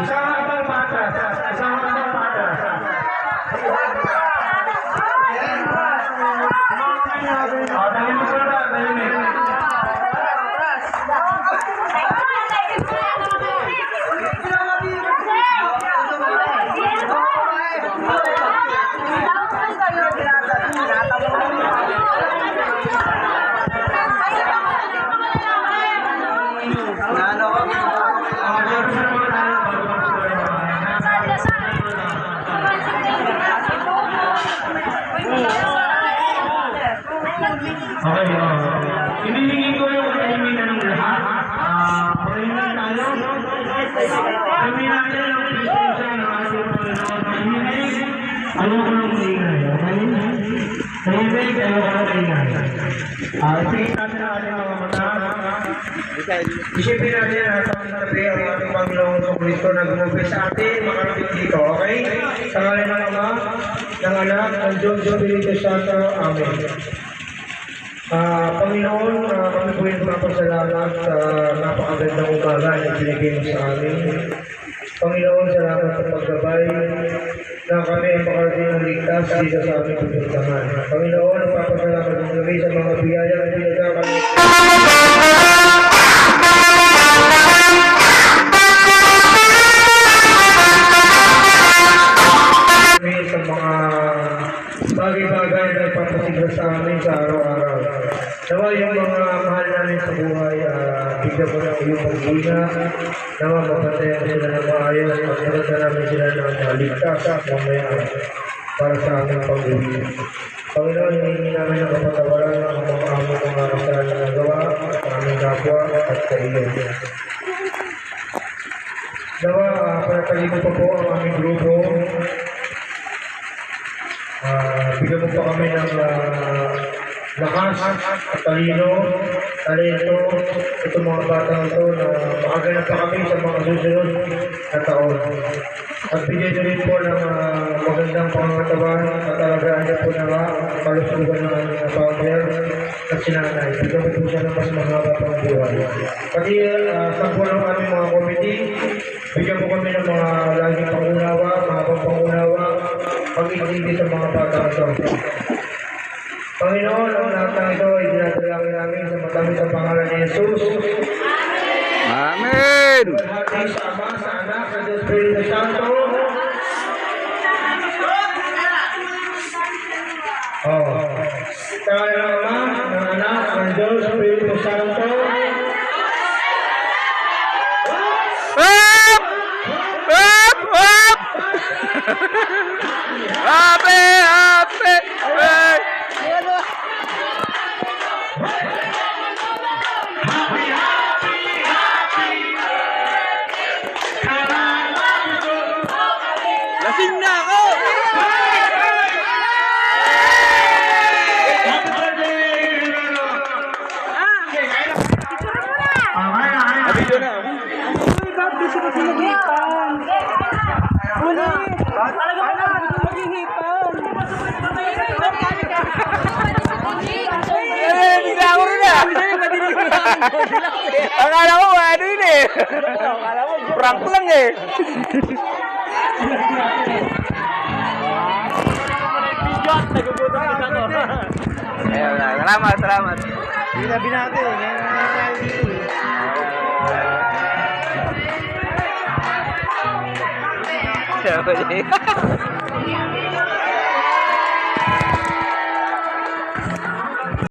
Isang hanggang patas. Isang hanggang patas. Dahil mo sila, dahil mo. Okay, hinihingi ko yung kahimingan ng lahat. Kahimingan tayo. Kahimingan tayo ng presensya ng ating Panginoon. Kahimingan, ayaw ko ng ingay. Kahimingan, ayaw ko ng ingay. Isipin natin ang ating mga mata. Isipin natin ang ating tabi ang ating Panginoon sa Kristo na gumabi sa atin, makarapit dito, okay? Sa ngalan ng Ama, ng Anak, ng Diyos, Espiritu Santo. Amen. Panginoon, kami po yung magpapasalamat sa napakagandang umaga na binigay mo sa amin. Panginoon, salamat sa paggabay na kami ang makarating ng ligtas dito sa aming pupuntahan. Panginoon, magpapasalamat ng kami sa mga biyaya na pinagkakan sa mga bagay-bagay na nagpapasigla sa amin sa araw-araw. Nawa yung mga mahal namin sa buhay, bigyan mo ng iyong pagbuna, nawa mapatayan sila ng maayos, magpunta namin sila ng ligtas mamaya para sa aming pag-uwi. Panginoon, hiningi namin ang kapatawaran ng mga aming mga kasalanan na nagawa sa aming kapwa at sa iyo. Nawa, panataligo pa po ang aming grupo. Bigyan mo po kami ng lakas at talento itong mga batang ito na makaganap pa kami sa mga susunod na taon. At bigyan nyo rin po ng magandang pangangatawan at alagaan niyo po na kalusugan ng aming founder at sinanay. Bigyan mo po siya ng mas mahaba pang buhay. Pati sa po ng aming mga committee, bigyan po kami ng mga laging pangunawa, mahabang pangunawa, pag-ibig sa mga bata ito. Panginoon, ang lahat ng ito ay dinadalangin namin sa matamit sa pangalan ni Jesus. Amen! Hati sa Ama, sa Anak, sa Espiritu Santo. Sa Ama, ng Anak, ng Diyos, Espiritu Santo. Up! Up! Up! Happy! Happy! Happy! Lasing na ako! Nabidyo na ako. Bigla ako rin ah! Akala ko ano yun eh! Prank lang eh! Ayun na, salamat, salamat! Binabi natin, Siya ba